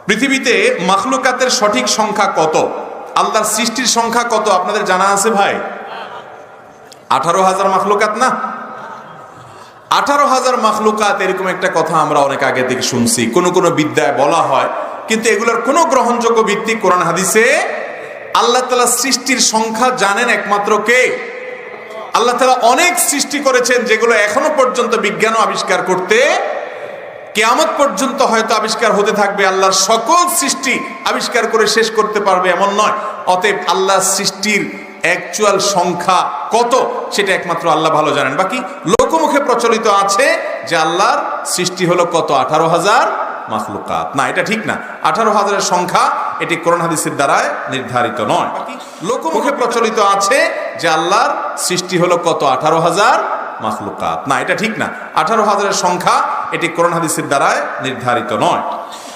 পৃথিবীতে মাখলুকাতের সঠিক সংখ্যা কত? আল্লাহর সৃষ্টির সংখ্যা কত আপনাদের জানা আছে ভাই? 18,000 মাখলুকাত না? 18,000 মাখলুকাত, এরকম একটা কথা আমরা অনেক আগে থেকে শুনছি, কোন কোন বিদ্যায় বলা হয়, কিন্তু এগুলোর কোনো গ্রহণযোগ্য ভিত্তি কোরআন হাদিসে? আল্লাহ তাআলা সৃষ্টির সংখ্যা জানেন একমাত্র কে? আল্লাহ তাআলা অনেক সৃষ্টি করেছেন যেগুলো এখনো পর্যন্ত বিজ্ঞানও আবিষ্কার করতে, কিয়ামত পর্যন্ত হয়তো আবিষ্কার হতে থাকবে। আল্লাহর সকল সৃষ্টি আবিষ্কার করে শেষ করতে পারবে এমন নয়। অতএব আল্লাহর সৃষ্টির অ্যাকচুয়াল সংখ্যা কত সেটা একমাত্র আল্লাহ ভালো জানেন। বাকি লোকমুখে প্রচলিত আছে যে আল্লাহর সৃষ্টি হলো কত, 18,000 মাখলুকাত। না, এটা ঠিক না। 18,000-এর সংখ্যা এটি কোরআন হাদিসের দ্বারা নির্ধারিত নয়। বাকি লোকমুখে প্রচলিত আছে যে আল্লাহর সৃষ্টি হলো কত, 18,000 মাখলুকাত। না, এটা ঠিক না। 18,000-এর সংখ্যা এটি কোরআন হাদিসের দ্বারা নির্ধারিত নয়।